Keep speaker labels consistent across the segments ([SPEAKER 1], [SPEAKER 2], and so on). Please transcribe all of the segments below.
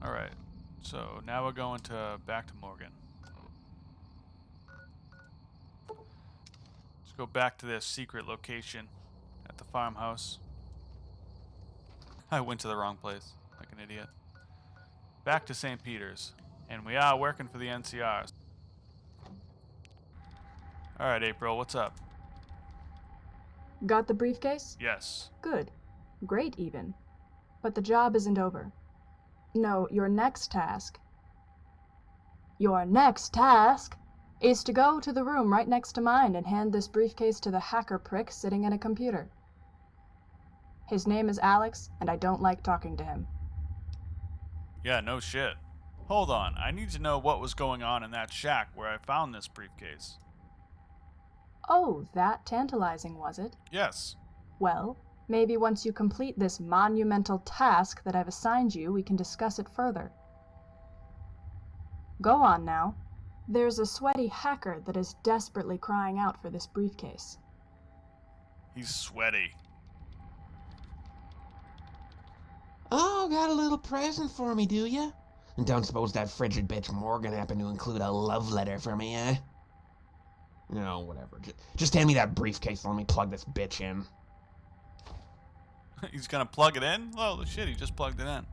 [SPEAKER 1] Alright, so now we're going back to Morgan. Let's go back to their secret location at the farmhouse. I went to the wrong place, like an idiot. Back to St. Peter's, and we are working for the NCRs. Alright, April, what's up?
[SPEAKER 2] Got the briefcase?
[SPEAKER 1] Yes.
[SPEAKER 2] Good. Great, even. But the job isn't over. No, your next task is to go to the room right next to mine and hand this briefcase to the hacker prick sitting at a computer. His name is Alex, and I don't like talking to him.
[SPEAKER 1] Yeah, no shit. Hold on, I need to know what was going on in that shack where I found this briefcase.
[SPEAKER 2] Oh, that tantalizing, was it?
[SPEAKER 1] Yes.
[SPEAKER 2] Well, maybe once you complete this monumental task that I've assigned you, we can discuss it further. Go on now. There's a sweaty hacker that is desperately crying out for this briefcase.
[SPEAKER 1] He's sweaty.
[SPEAKER 3] Oh, got a little present for me, do ya? And don't suppose that frigid bitch Morgan happened to include a love letter for me, eh? No, whatever. Just hand me that briefcase and let me plug this bitch in.
[SPEAKER 1] He's gonna plug it in? Oh, shit, he just plugged it in.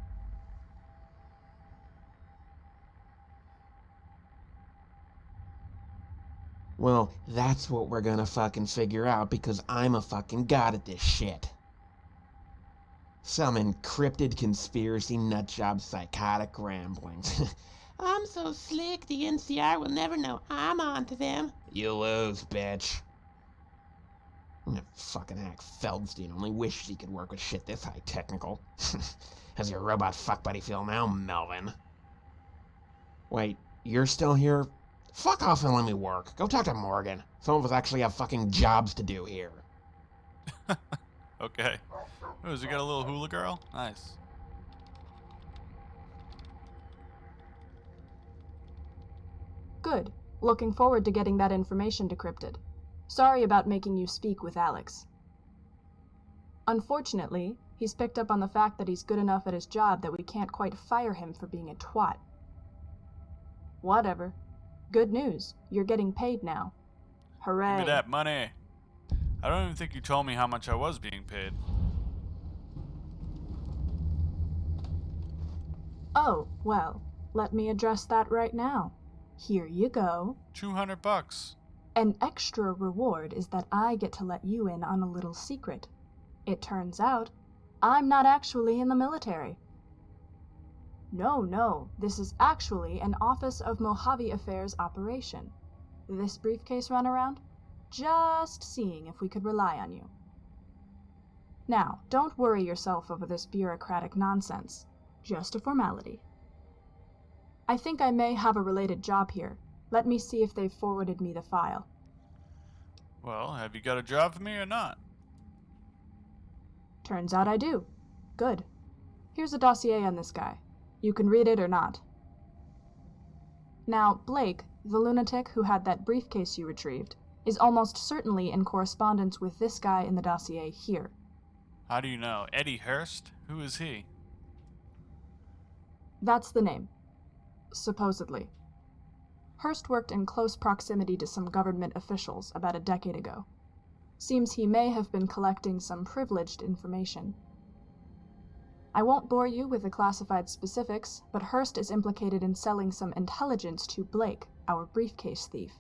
[SPEAKER 3] Well, that's what we're gonna fucking figure out because I'm a fucking god at this shit. Some encrypted conspiracy nutjob psychotic ramblings. I'm so slick, the NCR will never know I'm onto them. You lose, bitch. That fucking hack Feldstein only wished he could work with shit this high technical. How's your robot fuck buddy feel now, Melvin? Wait, you're still here? Fuck off and let me work. Go talk to Morgan. Some of us actually have fucking jobs to do here.
[SPEAKER 1] Okay. Oh, has he got a little hula girl? Nice.
[SPEAKER 2] Good. Looking forward to getting that information decrypted. Sorry about making you speak with Alex. Unfortunately, he's picked up on the fact that he's good enough at his job that we can't quite fire him for being a twat. Whatever. Good news. You're getting paid now. Hooray.
[SPEAKER 1] Give me that money. I don't even think you told me how much I was being paid.
[SPEAKER 2] Oh, well, let me address that right now. Here you go.
[SPEAKER 1] $200.
[SPEAKER 2] An extra reward is that I get to let you in on a little secret. It turns out, I'm not actually in the military. No, this is actually an Office of Mojave Affairs operation. This briefcase runaround? Just seeing if we could rely on you. Now, don't worry yourself over this bureaucratic nonsense. Just a formality. I think I may have a related job here. Let me see if they've forwarded me the file.
[SPEAKER 1] Well, have you got a job for me or not?
[SPEAKER 2] Turns out I do. Good. Here's a dossier on this guy. You can read it or not. Now, Blake, the lunatic who had that briefcase you retrieved, is almost certainly in correspondence with this guy in the dossier here.
[SPEAKER 1] How do you know? Eddie Hurst? Who is he?
[SPEAKER 2] That's the name. Supposedly. Hurst worked in close proximity to some government officials about a decade ago. Seems he may have been collecting some privileged information. I won't bore you with the classified specifics, but Hurst is implicated in selling some intelligence to Blake, our briefcase thief.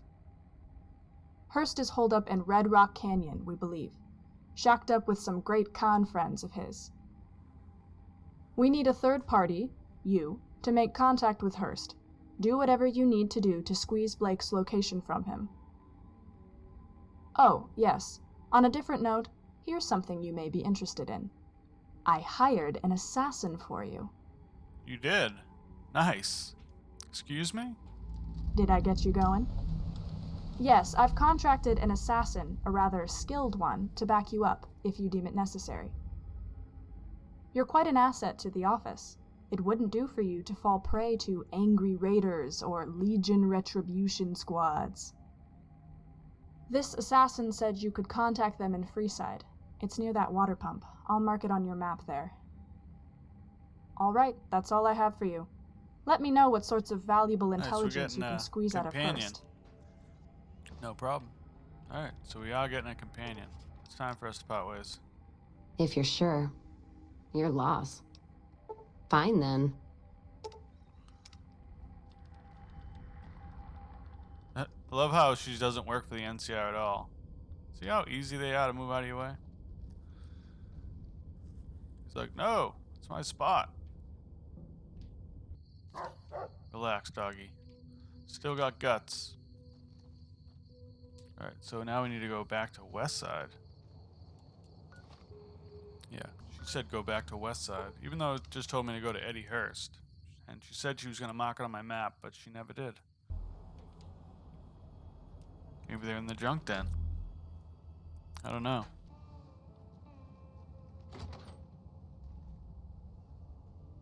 [SPEAKER 2] Hurst is holed up in Red Rock Canyon, we believe, shacked up with some great con friends of his. We need a third party, you, to make contact with Hurst. Do whatever you need to do to squeeze Blake's location from him. Oh, yes. On a different note, here's something you may be interested in. I hired an assassin for you.
[SPEAKER 1] You did? Nice. Excuse me?
[SPEAKER 2] Did I get you going? Yes, I've contracted an assassin, a rather skilled one, to back you up, if you deem it necessary. You're quite an asset to the office. It wouldn't do for you to fall prey to angry raiders or Legion retribution squads. This assassin said you could contact them in Freeside. It's near that water pump. I'll mark it on your map there. All right, that's all I have for you. Let me know what sorts of valuable
[SPEAKER 1] Nice, we're
[SPEAKER 2] intelligence you
[SPEAKER 1] getting
[SPEAKER 2] can
[SPEAKER 1] a
[SPEAKER 2] squeeze out of
[SPEAKER 1] companion.
[SPEAKER 2] Hurst.
[SPEAKER 1] No problem. Alright, so we are getting a companion. It's time for us to part ways.
[SPEAKER 4] If you're sure. Your loss. Fine then.
[SPEAKER 1] I love how she doesn't work for the NCR at all. See how easy they are to move out of your way? He's like, no, it's my spot. Relax, doggy. Still got guts. Alright, so now we need to go back to West Side. Yeah, she said go back to West Side, even though it just told me to go to Eddie Hurst. And she said she was going to mark it on my map, but she never did. Maybe they're in the junk den. I don't know.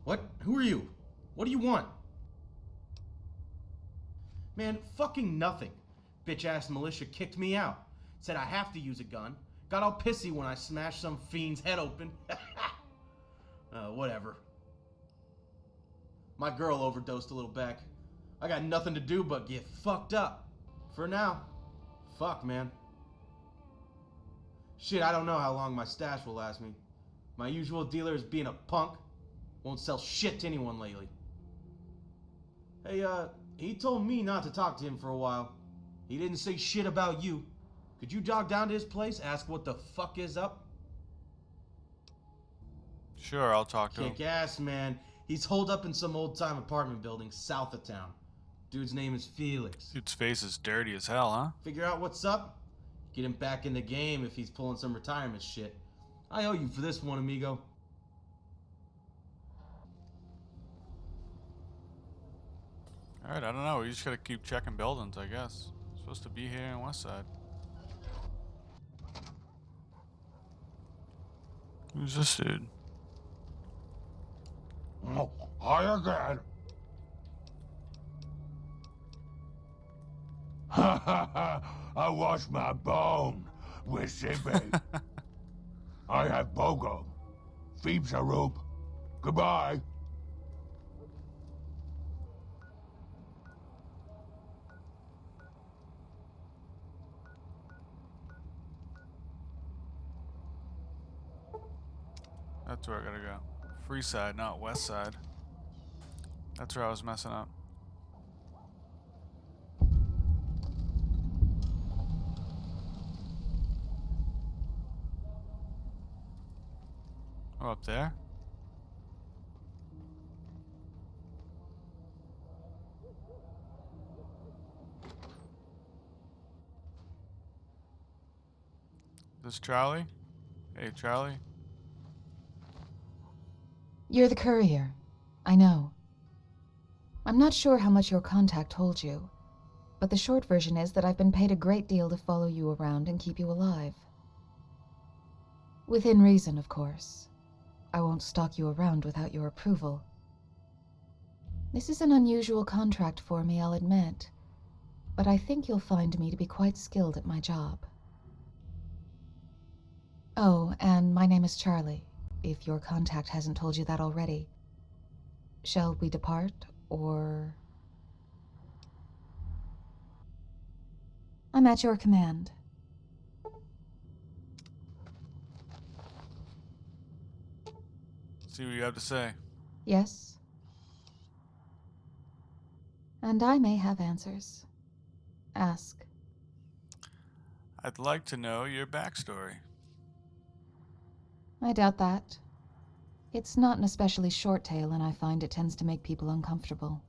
[SPEAKER 5] What? Who are you? What do you want? Man, fucking nothing. Bitch-ass militia kicked me out. Said I have to use a gun. Got all pissy when I smashed some fiend's head open. Whatever. My girl overdosed a little back. I got nothing to do but get fucked up. For now. Fuck, man. Shit, I don't know how long my stash will last me. My usual dealer is being a punk. Won't sell shit to anyone lately. Hey, he told me not to talk to him for a while. He didn't say shit about you. Could you jog down to his place, ask what the fuck is up?
[SPEAKER 1] Sure, I'll talk to him.
[SPEAKER 5] Kick ass, man. He's holed up in some old-time apartment building south of town. Dude's name is Felix.
[SPEAKER 1] Dude's face is dirty as hell, huh?
[SPEAKER 5] Figure out what's up? Get him back in the game if he's pulling some retirement shit. I owe you for this one, amigo.
[SPEAKER 1] Alright, I don't know. We just gotta keep checking buildings, I guess. Supposed to be here in West Side. Who's this dude?
[SPEAKER 6] Oh, hi again. Ha ha ha! I wash my bone with Sippy. I have Bogo. Phoebes a rope. Goodbye.
[SPEAKER 1] That's where I gotta go. Free side, not West Side. That's where I was messing up. Oh, up there? This Charlie? Hey, Charlie?
[SPEAKER 7] You're the courier. I know. I'm not sure how much your contact told you, but the short version is that I've been paid a great deal to follow you around and keep you alive. Within reason, of course. I won't stalk you around without your approval. This is an unusual contract for me, I'll admit, but I think you'll find me to be quite skilled at my job. Oh, and my name is Charlie, if your contact hasn't told you that already. Shall we depart, or... I'm at your command.
[SPEAKER 1] See what you have to say.
[SPEAKER 7] Yes? And I may have answers. Ask.
[SPEAKER 1] I'd like to know your backstory.
[SPEAKER 7] I doubt that. It's not an especially short tale, and I find it tends to make people uncomfortable.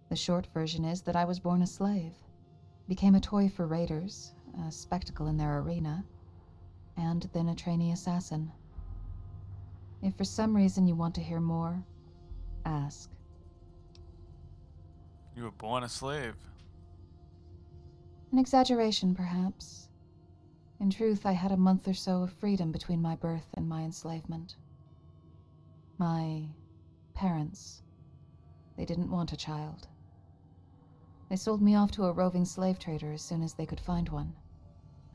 [SPEAKER 7] The short version is that I was born a slave, became a toy for raiders, a spectacle in their arena, and then a trainee assassin. If for some reason you want to hear more, ask.
[SPEAKER 1] You were born a slave.
[SPEAKER 7] An exaggeration, perhaps. In truth, I had a month or so of freedom between my birth and my enslavement. My parents, they didn't want a child. They sold me off to a roving slave trader as soon as they could find one.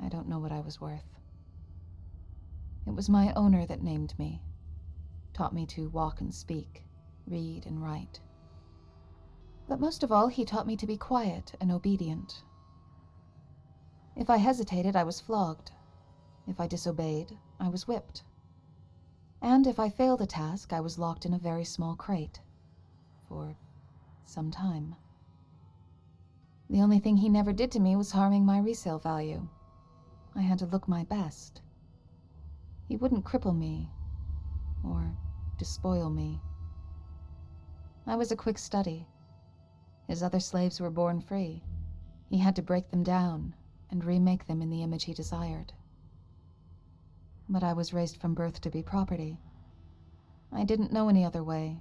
[SPEAKER 7] I don't know what I was worth. It was my owner that named me, taught me to walk and speak, read and write. But most of all, he taught me to be quiet and obedient. If I hesitated, I was flogged. If I disobeyed, I was whipped. And if I failed a task, I was locked in a very small crate. For some time. The only thing he never did to me was harming my resale value. I had to look my best. He wouldn't cripple me or despoil me. I was a quick study. His other slaves were born free. He had to break them down and remake them in the image he desired. But I was raised from birth to be property. I didn't know any other way,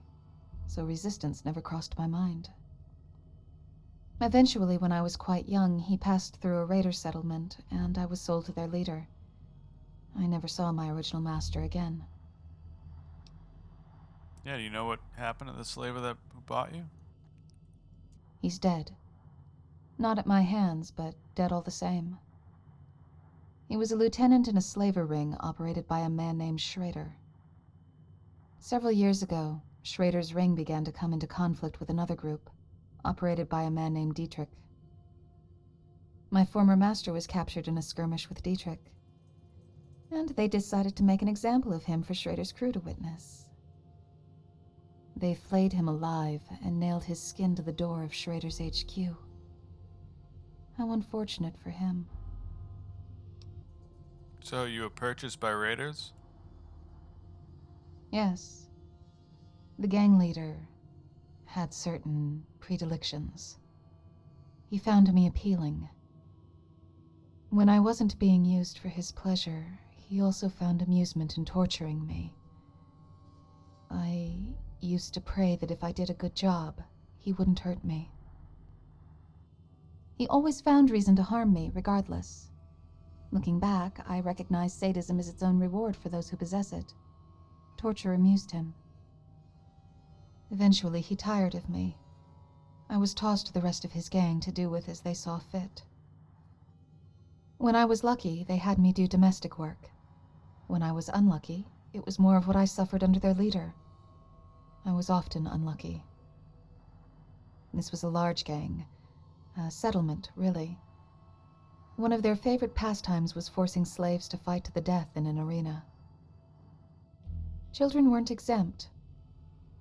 [SPEAKER 7] so resistance never crossed my mind. Eventually, when I was quite young, he passed through a raider settlement, and I was sold to their leader. I never saw my original master again.
[SPEAKER 1] Yeah, do you know what happened to the slaver who bought you?
[SPEAKER 7] He's dead. Not at my hands, but dead all the same. He was a lieutenant in a slaver ring operated by a man named Schrader. Several years ago, Schrader's ring began to come into conflict with another group, operated by a man named Dietrich. My former master was captured in a skirmish with Dietrich, and they decided to make an example of him for Schrader's crew to witness. They flayed him alive and nailed his skin to the door of Schrader's HQ. How unfortunate for him.
[SPEAKER 1] So you were purchased by raiders?
[SPEAKER 7] Yes. The gang leader had certain predilections. He found me appealing. When I wasn't being used for his pleasure, he also found amusement in torturing me. I used to pray that if I did a good job, he wouldn't hurt me. He always found reason to harm me, regardless. Looking back, I recognize sadism as its own reward for those who possess it. Torture amused him. Eventually, he tired of me. I was tossed to the rest of his gang to do with as they saw fit. When I was lucky, they had me do domestic work. When I was unlucky, it was more of what I suffered under their leader. I was often unlucky. This was a large gang. A settlement, really. One of their favorite pastimes was forcing slaves to fight to the death in an arena. Children weren't exempt.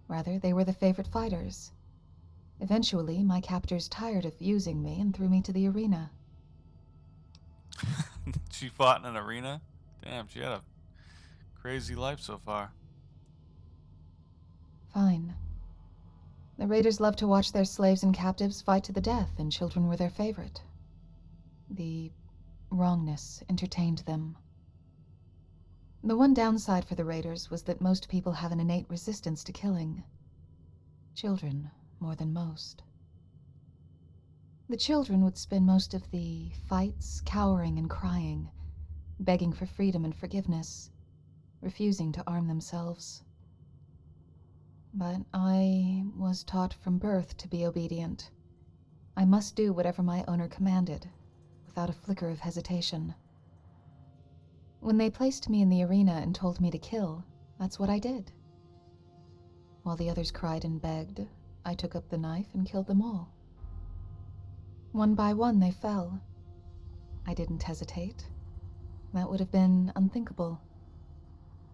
[SPEAKER 7] Rather, they were the favorite fighters. Eventually, my captors tired of using me and threw me to the arena.
[SPEAKER 1] She fought in an arena? Damn, she had a crazy life so far.
[SPEAKER 7] Fine. The raiders loved to watch their slaves and captives fight to the death, and children were their favorite. The wrongness entertained them. The one downside for the raiders was that most people have an innate resistance to killing. Children, more than most. The children would spend most of the fights cowering and crying, begging for freedom and forgiveness, refusing to arm themselves. But I was taught from birth to be obedient. I must do whatever my owner commanded, without a flicker of hesitation. When they placed me in the arena and told me to kill, that's what I did. While the others cried and begged, I took up the knife and killed them all. One by one, they fell. I didn't hesitate. That would have been unthinkable.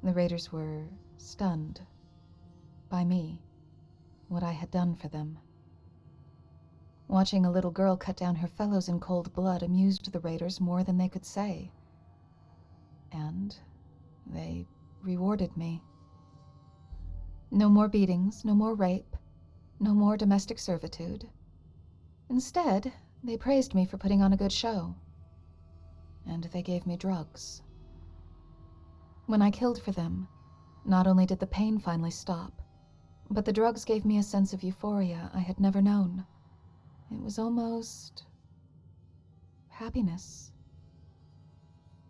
[SPEAKER 7] The raiders were stunned by me, what I had done for them. Watching a little girl cut down her fellows in cold blood amused the raiders more than they could say. And they rewarded me. No more beatings, no more rape, no more domestic servitude. Instead, they praised me for putting on a good show. And they gave me drugs. When I killed for them, not only did the pain finally stop, but the drugs gave me a sense of euphoria I had never known. It was almost happiness.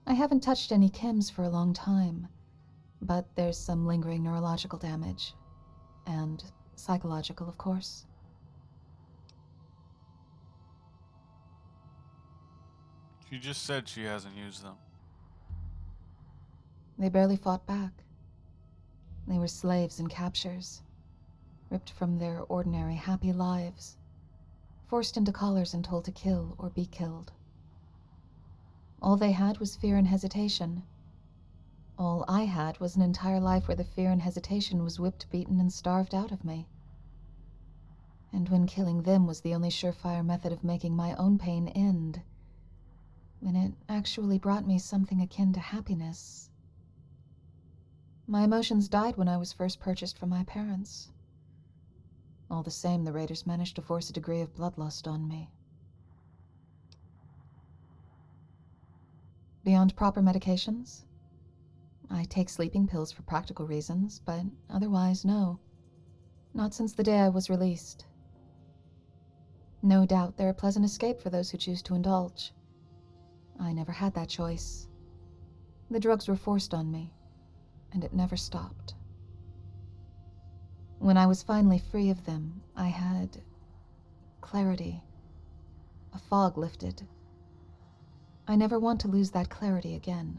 [SPEAKER 7] I haven't touched any chems for a long time, but there's some lingering neurological damage. And psychological, of course.
[SPEAKER 1] She just said she hasn't used them.
[SPEAKER 7] They barely fought back. They were slaves and captures, ripped from their ordinary, happy lives, forced into collars and told to kill or be killed. All they had was fear and hesitation. All I had was an entire life where the fear and hesitation was whipped, beaten, and starved out of me. And when killing them was the only surefire method of making my own pain end, when it actually brought me something akin to happiness. My emotions died when I was first purchased from my parents. All the same, the raiders managed to force a degree of bloodlust on me. Beyond proper medications, I take sleeping pills for practical reasons, but otherwise, no. Not since the day I was released. No doubt they're a pleasant escape for those who choose to indulge. I never had that choice. The drugs were forced on me, and it never stopped. When I was finally free of them, I had clarity. A fog lifted. I never want to lose that clarity again.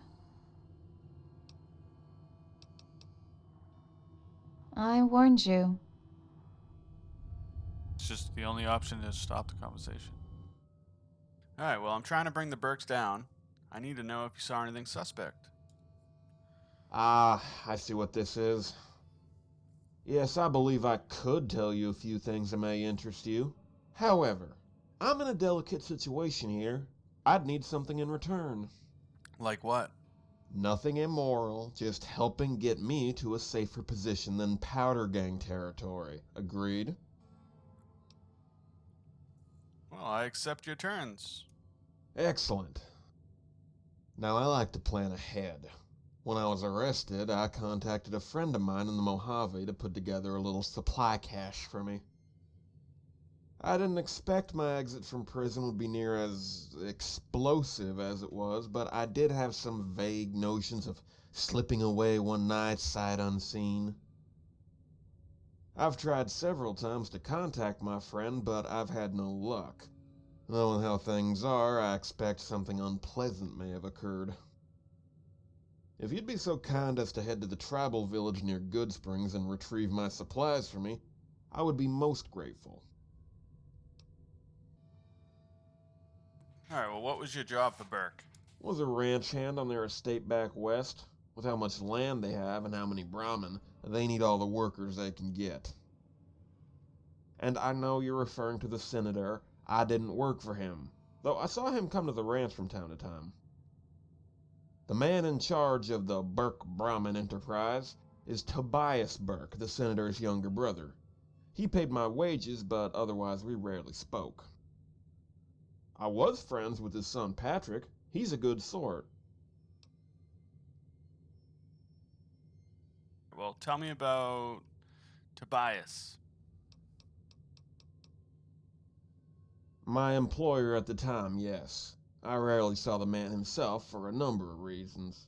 [SPEAKER 7] I warned you.
[SPEAKER 1] It's just the only option is stop the conversation. Alright, well, I'm trying to bring the Burks down. I need to know if you saw anything suspect.
[SPEAKER 3] Ah, I see what this is. Yes, I believe I could tell you a few things that may interest you. However, I'm in a delicate situation here. I'd need something in return.
[SPEAKER 1] Like what?
[SPEAKER 3] Nothing immoral, just helping get me to a safer position than Powder Gang territory. Agreed?
[SPEAKER 1] Well, I accept your terms.
[SPEAKER 3] Excellent. Now, I like to plan ahead. When I was arrested, I contacted a friend of mine in the Mojave to put together a little supply cache for me. I didn't expect my exit from prison would be near as explosive as it was, but I did have some vague notions of slipping away one night sight unseen. I've tried several times to contact my friend, but I've had no luck. Knowing how things are, I expect something unpleasant may have occurred. If you'd be so kind as to head to the tribal village near Good Springs and retrieve my supplies for me, I would be most grateful.
[SPEAKER 1] Alright, well, what was your job for Burke?
[SPEAKER 3] Was a ranch hand on their estate back west. With how much land they have and how many Brahmin, they need all the workers they can get. And I know you're referring to the senator. I didn't work for him, though I saw him come to the ranch from time to time. The man in charge of the Burke Brahmin enterprise is Tobias Burke, the senator's younger brother. He paid my wages, but otherwise we rarely spoke. I was friends with his son Patrick. He's a good sort.
[SPEAKER 1] Well, tell me about Tobias.
[SPEAKER 3] My employer at the time, yes. I rarely saw the man himself for a number of reasons.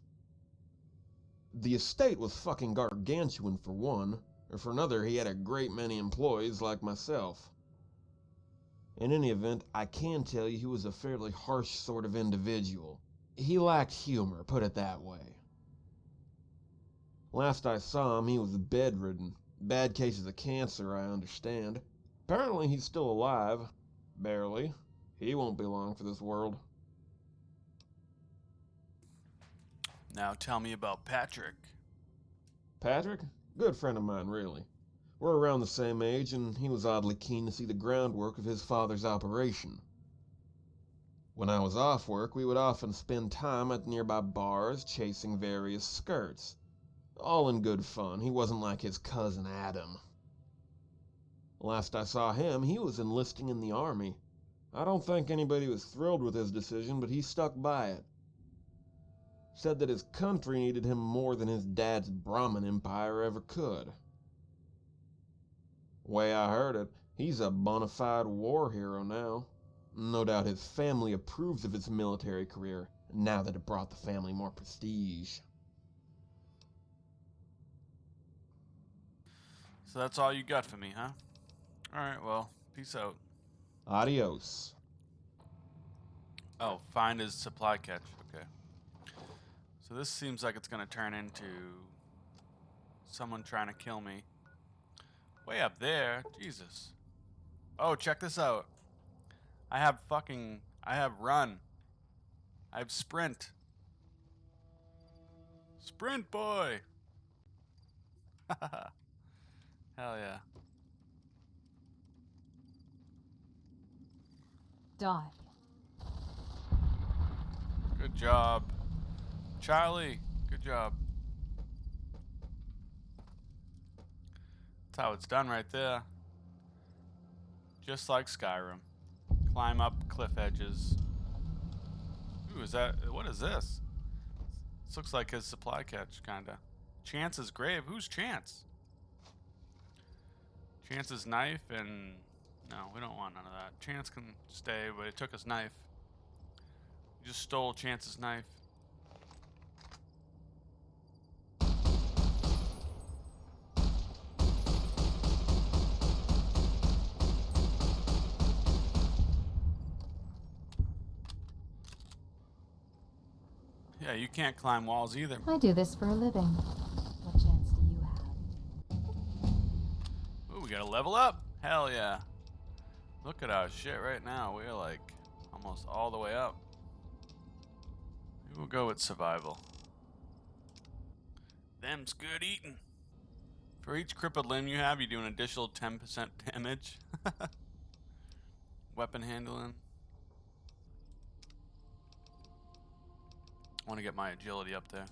[SPEAKER 3] The estate was fucking gargantuan for one, or for another he had a great many employees like myself. In any event, I can tell you he was a fairly harsh sort of individual. He lacked humor, put it that way. Last I saw him, he was bedridden. Bad cases of cancer, I understand. Apparently he's still alive. Barely. He won't be long for this world.
[SPEAKER 1] Now tell me about Patrick.
[SPEAKER 3] Patrick? Good friend of mine, really. We're around the same age, and he was oddly keen to see the groundwork of his father's operation. When I was off work, we would often spend time at nearby bars chasing various skirts. All in good fun. He wasn't like his cousin Adam. Last I saw him, he was enlisting in the army. I don't think anybody was thrilled with his decision, but he stuck by it. Said that his country needed him more than his dad's Brahmin empire ever could. Way I heard it, he's a bona fide war hero now. No doubt his family approves of his military career, now that it brought the family more prestige.
[SPEAKER 1] So that's all you got for me, huh? Alright, well, peace out.
[SPEAKER 3] Adios.
[SPEAKER 1] Oh, find his supply catch. Okay. So this seems like it's going to turn into someone trying to kill me. Way up there. Jesus. Oh, check this out. I have run. I have sprint. Sprint boy. Hell yeah.
[SPEAKER 7] Die.
[SPEAKER 1] Good job. Charlie, good job. That's how it's done right there. Just like Skyrim. Climb up cliff edges. Ooh, what is this? This looks like his supply catch, kinda. Chance's grave. Who's Chance? Chance's knife and... No, we don't want none of that. Chance can stay, but he took his knife. He just stole Chance's knife. Yeah, you can't climb walls either.
[SPEAKER 7] I do this for a living. What chance do you have?
[SPEAKER 1] Ooh, we gotta level up. Hell yeah. Look at our shit right now. We're like almost all the way up. Maybe we'll go with survival. Them's good eating. For each crippled limb you have, you do an additional 10% damage. Weapon handling. I want to get my agility up there.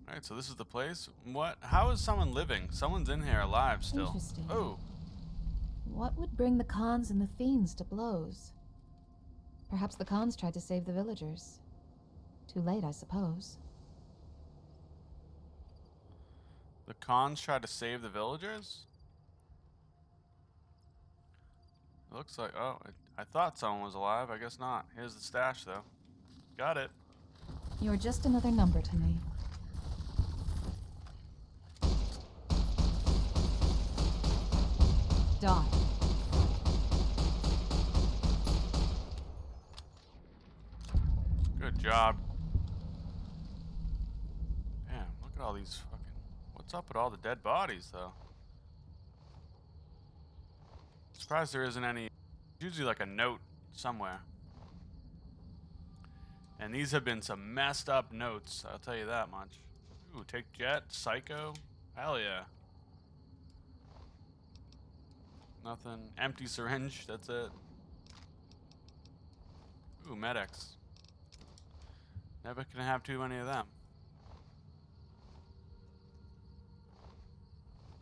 [SPEAKER 1] Alright, so this is the place. What? How is someone living? Someone's in here alive still.
[SPEAKER 7] Interesting.
[SPEAKER 1] Oh.
[SPEAKER 7] What would bring the Khans and the Fiends to blows? Perhaps the Khans tried to save the villagers. Too late, I suppose.
[SPEAKER 1] The Khans tried to save the villagers? It looks like... Oh, I thought someone was alive. I guess not. Here's the stash, though. Got it.
[SPEAKER 7] You're just another number to me. Die.
[SPEAKER 1] Good job. Damn, look at all these fucking... What's up with all the dead bodies, though? Surprised there isn't any... Usually like a note somewhere. And these have been some messed up notes, I'll tell you that much. Ooh, take jet, psycho. Hell yeah. Nothing. Empty syringe, that's it. Ooh, medics. Never can have too many of them.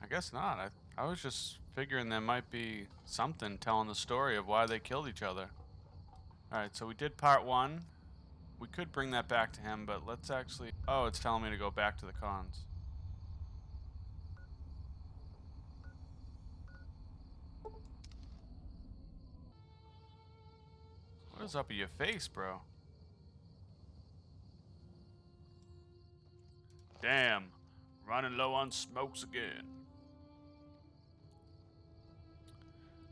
[SPEAKER 1] I guess not. I was just figuring there might be something telling the story of why they killed each other. Alright, so we did part 1. We could bring that back to him, but let's actually... Oh, it's telling me to go back to the Khans. What is up with your face, bro? Damn. Running low on smokes again.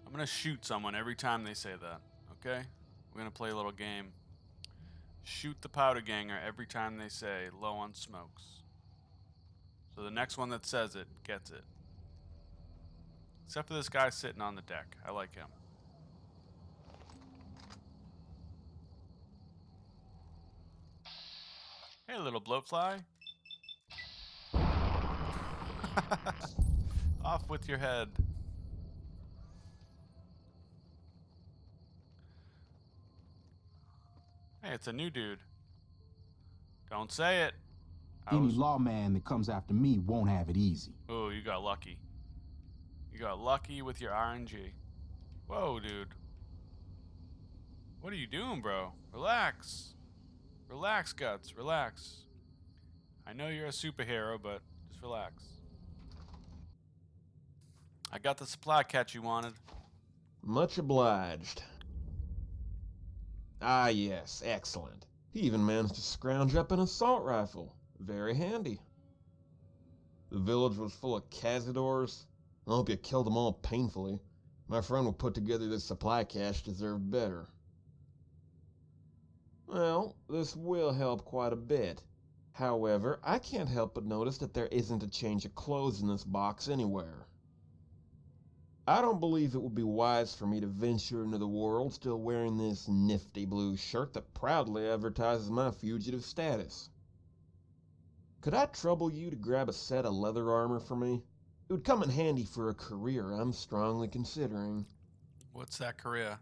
[SPEAKER 1] I'm gonna shoot someone every time they say that, okay? We're gonna play a little game. Shoot the powder ganger every time they say low on smokes. So the next one that says it gets it. Except for this guy sitting on the deck. I like him. Hey, little bloatfly. Off with your head. Hey, it's a new dude. Don't say it.
[SPEAKER 8] Any lawman that comes after me won't have it easy.
[SPEAKER 1] Oh, you got lucky. You got lucky with your RNG. Whoa, dude. What are you doing, bro? Relax. Relax, Guts. Relax. I know you're a superhero, but just relax. I got the supply catch you wanted.
[SPEAKER 3] Much obliged. Ah, yes, excellent. He even managed to scrounge up an assault rifle. Very handy. The village was full of cazadors. I hope you killed them all painfully. My friend who put together this supply cache deserved better. Well, this will help quite a bit. However, I can't help but notice that there isn't a change of clothes in this box anywhere. I don't believe it would be wise for me to venture into the world still wearing this nifty blue shirt that proudly advertises my fugitive status. Could I trouble you to grab a set of leather armor for me? It would come in handy for a career I'm strongly considering.
[SPEAKER 1] What's that career?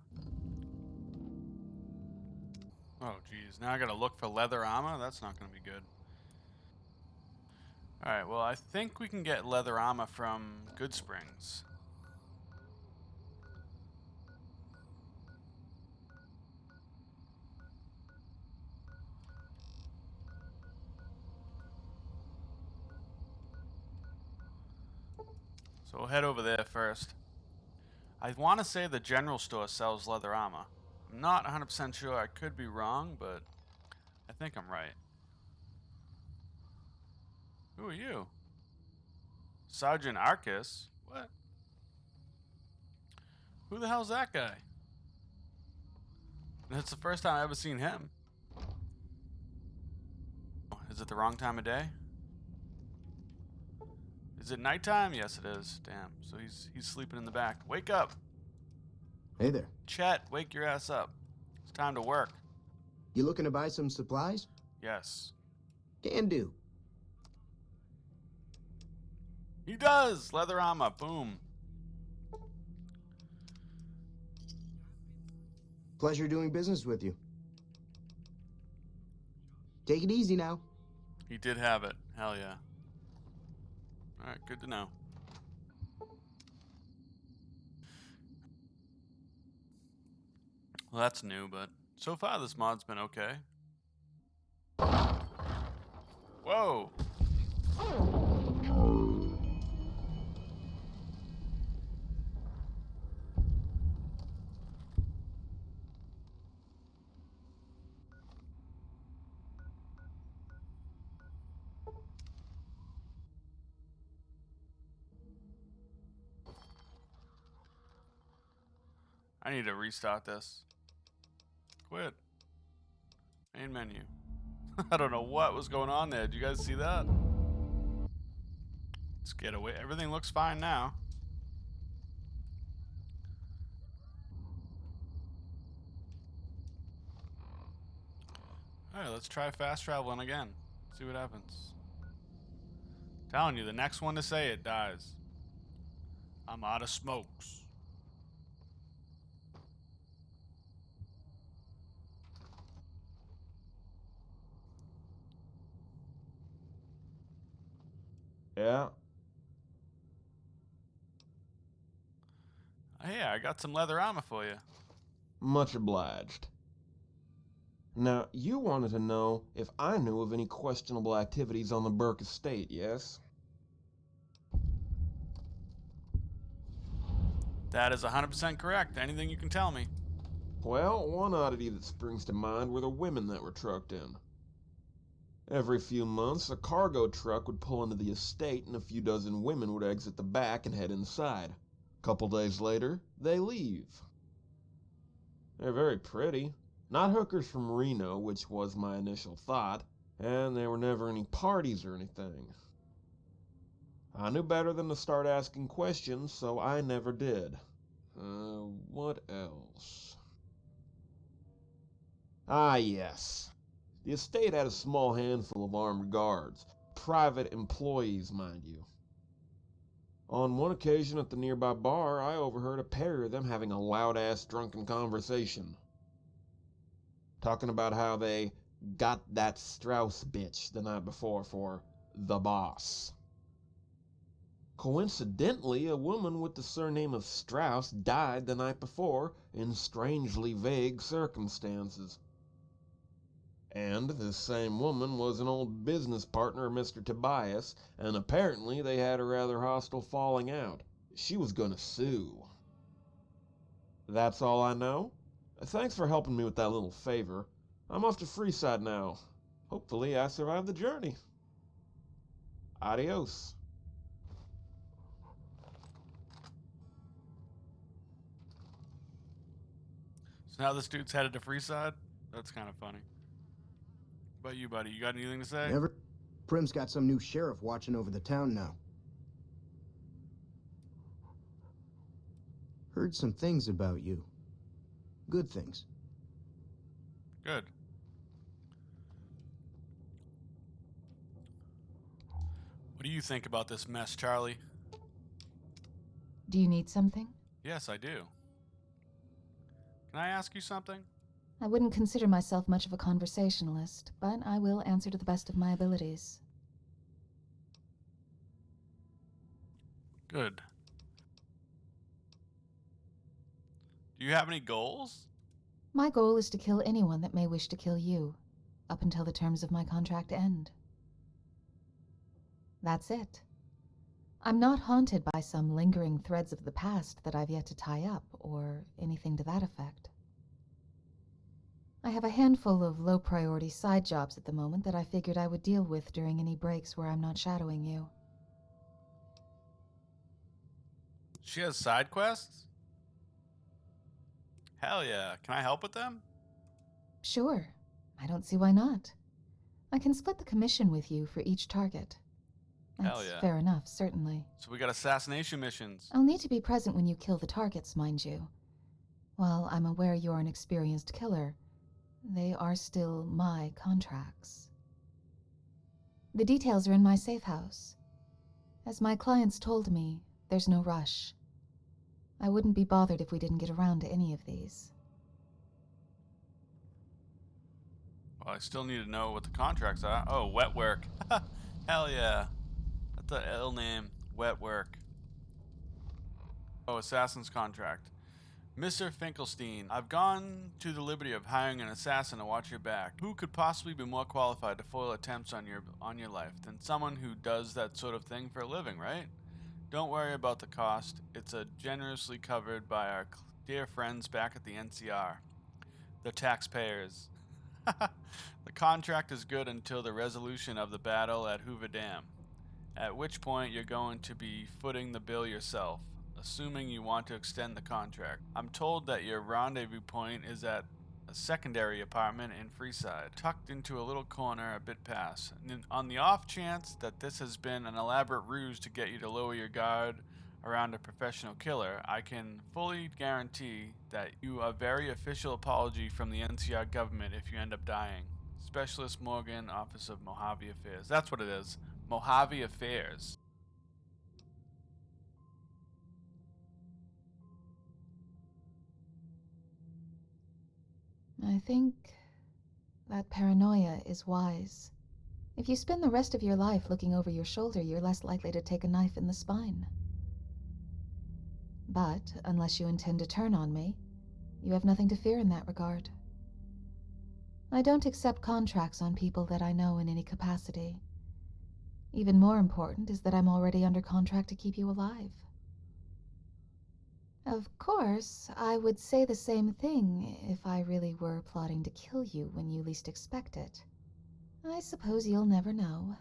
[SPEAKER 1] Oh, geez. Now I gotta look for leather armor? That's not gonna be good. Alright, well, I think we can get leather armor from Good Springs. So we'll head over there first. I want to say the general store sells leather armor. I'm not 100% sure. I could be wrong, but I think I'm right. Who are you? Sergeant Arcus? What? Who the hell's that guy? That's the first time I've ever seen him. Is it the wrong time of day? Is it nighttime? Yes, it is. Damn. So he's sleeping in the back. Wake up.
[SPEAKER 9] Hey there.
[SPEAKER 1] Chet, wake your ass up. It's time to work.
[SPEAKER 9] You looking to buy some supplies?
[SPEAKER 1] Yes.
[SPEAKER 9] Can do.
[SPEAKER 1] He does! Leather armor. Boom.
[SPEAKER 9] Pleasure doing business with you. Take it easy now.
[SPEAKER 1] He did have it. Hell yeah. Alright, good to know. Well, that's new, but so far this mod's been okay. Whoa! I need to restart this. Quit. Main menu. I don't know what was going on there. Did you guys see that? Let's get away. Everything looks fine now. Alright, let's try fast traveling again. See what happens. Telling you, the next one to say it dies. I'm out of smokes.
[SPEAKER 3] Yeah,
[SPEAKER 1] Hey, I got some leather armor for you.
[SPEAKER 3] much obliged. Now, you wanted to know if I knew of any questionable activities on the Burke estate, yes?
[SPEAKER 1] That is 100% correct. Anything you can tell me.
[SPEAKER 3] Well, one oddity that springs to mind were the women that were trucked in. Every few months, a cargo truck would pull into the estate and a few dozen women would exit the back and head inside. A couple days later, they leave. They're very pretty. Not hookers from Reno, which was my initial thought, and there were never any parties or anything. I knew better than to start asking questions, so I never did. What else? Ah, yes. The estate had a small handful of armed guards. Private employees, mind you. On one occasion at the nearby bar, I overheard a pair of them having a loud-ass drunken conversation. Talking about how they got that Strauss bitch the night before for the boss. Coincidentally, a woman with the surname of Strauss died the night before in strangely vague circumstances. And this same woman was an old business partner of Mr. Tobias, and apparently they had a rather hostile falling out. She was gonna sue. That's all I know. Thanks for helping me with that little favor. I'm off to Freeside now. Hopefully I survive the journey. Adios.
[SPEAKER 1] So now this dude's headed to Freeside? That's kind of funny. What about you, buddy? You got anything to say?
[SPEAKER 9] Never. Prim's got some new sheriff watching over the town now. Heard some things about you. Good things.
[SPEAKER 1] Good. What do you think about this mess, Charlie?
[SPEAKER 7] Do you need something?
[SPEAKER 1] Yes, I do. Can I ask you something?
[SPEAKER 7] I wouldn't consider myself much of a conversationalist, but I will answer to the best of my abilities.
[SPEAKER 1] Good. Do you have any goals?
[SPEAKER 7] My goal is to kill anyone that may wish to kill you, up until the terms of my contract end. That's it. I'm not haunted by some lingering threads of the past that I've yet to tie up, or anything to that effect. I have a handful of low-priority side jobs at the moment that I figured I would deal with during any breaks where I'm not shadowing you.
[SPEAKER 1] She has side quests? Hell yeah. Can I help with them?
[SPEAKER 7] Sure. I don't see why not. I can split the commission with you for each target. That's
[SPEAKER 1] Hell yeah.
[SPEAKER 7] fair enough, certainly.
[SPEAKER 1] So we got assassination missions.
[SPEAKER 7] I'll need to be present when you kill the targets, mind you. While I'm aware you're an experienced killer, they are still my contracts. The details are in my safe house. As my clients told me, there's no rush. I wouldn't be bothered if we didn't get around to any of these.
[SPEAKER 1] Well, I still need to know what the contracts are. Oh, wet work. Hell yeah. That's an L name. Wet work. Oh, assassin's contract. Mr. Finkelstein, I've gone to the liberty of hiring an assassin to watch your back. Who could possibly be more qualified to foil attempts on your life than someone who does that sort of thing for a living, right? Don't worry about the cost. It's generously covered by our dear friends back at the NCR. The taxpayers. The contract is good until the resolution of the battle at Hoover Dam, at which point you're going to be footing the bill yourself, assuming you want to extend the contract. I'm told that your rendezvous point is at a secondary apartment in Freeside, tucked into a little corner a bit past. And on the off chance that this has been an elaborate ruse to get you to lower your guard around a professional killer, I can fully guarantee that you a very official apology from the NCR government if you end up dying. Specialist Morgan, Office of Mojave Affairs. That's what it is. Mojave Affairs.
[SPEAKER 7] I think that paranoia is wise. If you spend the rest of your life looking over your shoulder, you're less likely to take a knife in the spine. But, unless you intend to turn on me, you have nothing to fear in that regard. I don't accept contracts on people that I know in any capacity. Even more important is that I'm already under contract to keep you alive. Of course, I would say the same thing if I really were plotting to kill you when you least expect it. I suppose you'll never know.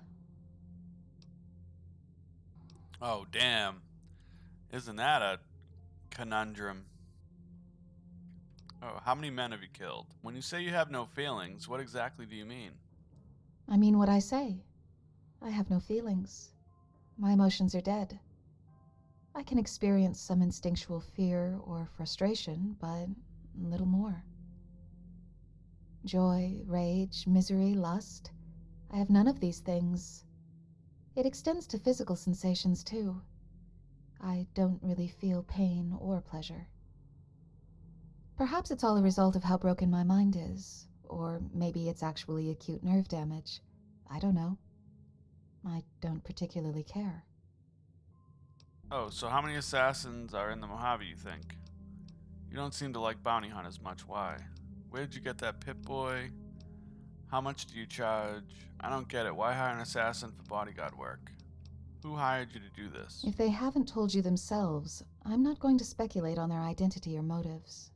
[SPEAKER 1] Oh, damn. Isn't that a conundrum? Oh, how many men have you killed? When you say you have no feelings, what exactly do you mean?
[SPEAKER 7] I mean what I say. I have no feelings. My emotions are dead. I can experience some instinctual fear or frustration, but little more. Joy, rage, misery, lust. I have none of these things. It extends to physical sensations, too. I don't really feel pain or pleasure. Perhaps it's all a result of how broken my mind is, or maybe it's actually acute nerve damage. I don't know. I don't particularly care.
[SPEAKER 1] Oh, so how many assassins are in the Mojave, you think? You don't seem to like bounty hunters much. Why? Where'd you get that Pip-Boy? How much do you charge? I don't get it. Why hire an assassin for bodyguard work? Who hired you to do this?
[SPEAKER 7] If they haven't told you themselves, I'm not going to speculate on their identity or motives.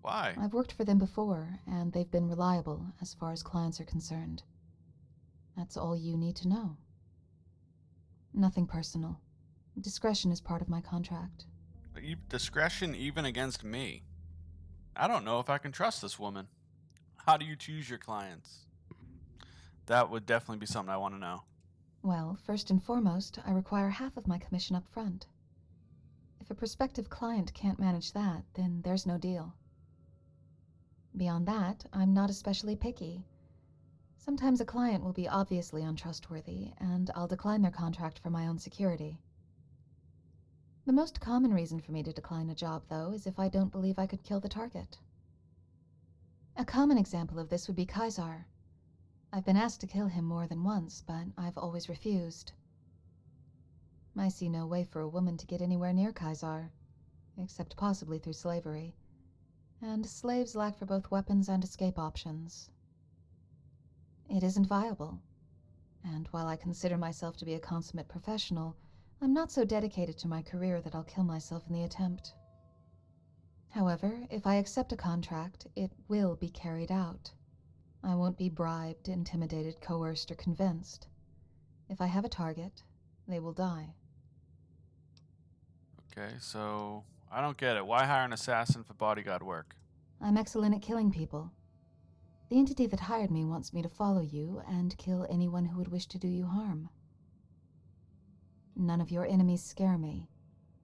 [SPEAKER 1] Why?
[SPEAKER 7] I've worked for them before, and they've been reliable as far as clients are concerned. That's all you need to know. Nothing personal. Discretion is part of my contract.
[SPEAKER 1] Discretion even against me. I don't know if I can trust this woman. How do you choose your clients? That would definitely be something I want to know.
[SPEAKER 7] Well, first and foremost, I require half of my commission up front. If a prospective client can't manage that, then there's no deal. Beyond that, I'm not especially picky. Sometimes a client will be obviously untrustworthy, and I'll decline their contract for my own security. The most common reason for me to decline a job, though, is if I don't believe I could kill the target. A common example of this would be Kaisar. I've been asked to kill him more than once, but I've always refused. I see no way for a woman to get anywhere near Kaisar, except possibly through slavery, and slaves lack for both weapons and escape options. It isn't viable, and while I consider myself to be a consummate professional, I'm not so dedicated to my career that I'll kill myself in the attempt. However, if I accept a contract, it will be carried out. I won't be bribed, intimidated, coerced, or convinced. If I have a target, they will die.
[SPEAKER 1] Okay, so I don't get it. Why hire an assassin for bodyguard work?
[SPEAKER 7] I'm excellent at killing people. The entity that hired me wants me to follow you and kill anyone who would wish to do you harm. None of your enemies scare me,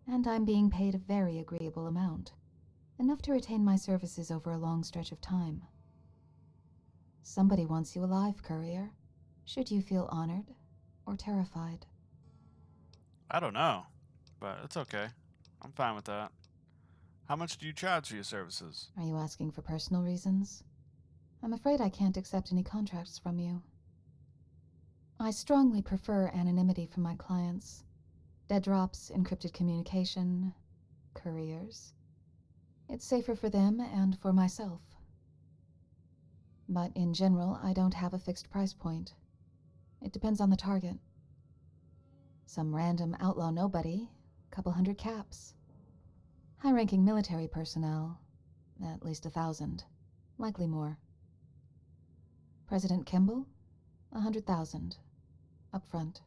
[SPEAKER 7] and I'm being paid a very agreeable amount, enough to retain my services over a long stretch of time. Somebody wants you alive, courier. Should you feel honored or terrified?
[SPEAKER 1] I don't know, but it's okay. I'm fine with that. How much do you charge for your services?
[SPEAKER 7] Are you asking for personal reasons? I'm afraid I can't accept any contracts from you. I strongly prefer anonymity from my clients. Dead drops, encrypted communication, couriers. It's safer for them and for myself. But in general, I don't have a fixed price point. It depends on the target. Some random outlaw nobody, couple hundred caps. High-ranking military personnel, at least 1,000, likely more. President Kimball, 100,000, up front.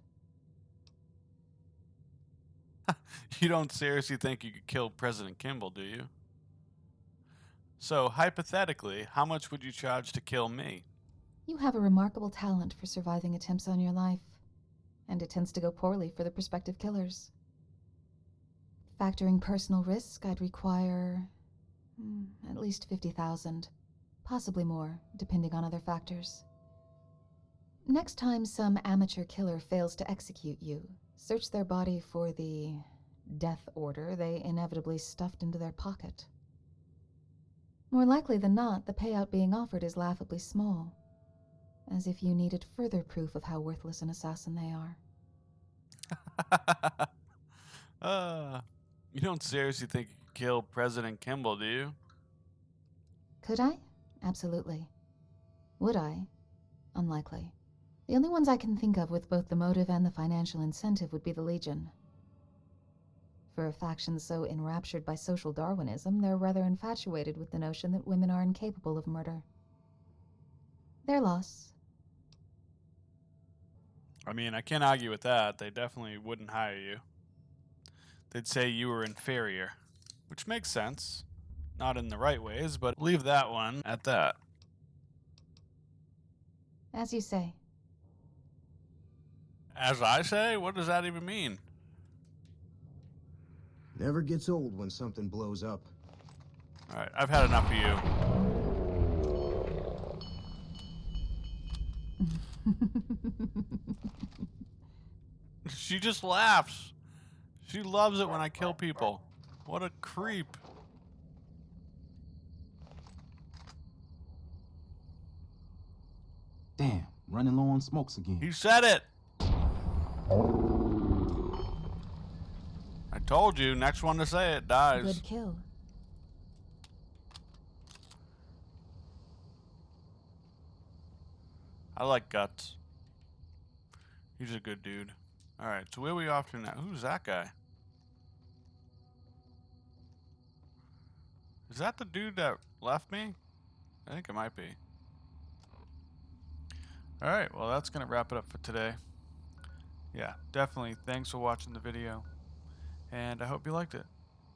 [SPEAKER 1] You don't seriously think you could kill President Kimball, do you? So, hypothetically, how much would you charge to kill me?
[SPEAKER 7] You have a remarkable talent for surviving attempts on your life, and it tends to go poorly for the prospective killers. Factoring personal risk, I'd require at least 50,000, possibly more, depending on other factors. Next time some amateur killer fails to execute you, search their body for the death order they inevitably stuffed into their pocket. More likely than not, the payout being offered is laughably small, as if you needed further proof of how worthless an assassin they are.
[SPEAKER 1] You don't seriously think you could kill President Kimball, do you?
[SPEAKER 7] Could I? Absolutely. Would I? Unlikely. The only ones I can think of with both the motive and the financial incentive would be the Legion. For a faction so enraptured by social Darwinism, they're rather infatuated with the notion that women are incapable of murder. Their loss.
[SPEAKER 1] I mean, I can't argue with that. They definitely wouldn't hire you. They'd say you were inferior, which makes sense. Not in the right ways, but leave that one at that.
[SPEAKER 7] As you say.
[SPEAKER 1] As I say? What does that even mean?
[SPEAKER 9] Never gets old when something blows up.
[SPEAKER 1] Alright, I've had enough of you. She just laughs. She loves it when I kill people. What a creep.
[SPEAKER 8] Damn, running low on smokes again.
[SPEAKER 1] He said it. I told you, next one to say it dies.
[SPEAKER 7] Good kill.
[SPEAKER 1] I like Guts. He's a good dude. Alright, so where are we off to now? Who's that guy? Is that the dude that left me? I think it might be. Alright, well that's going to wrap it up for today. Yeah, definitely thanks for watching the video, and I hope you liked it.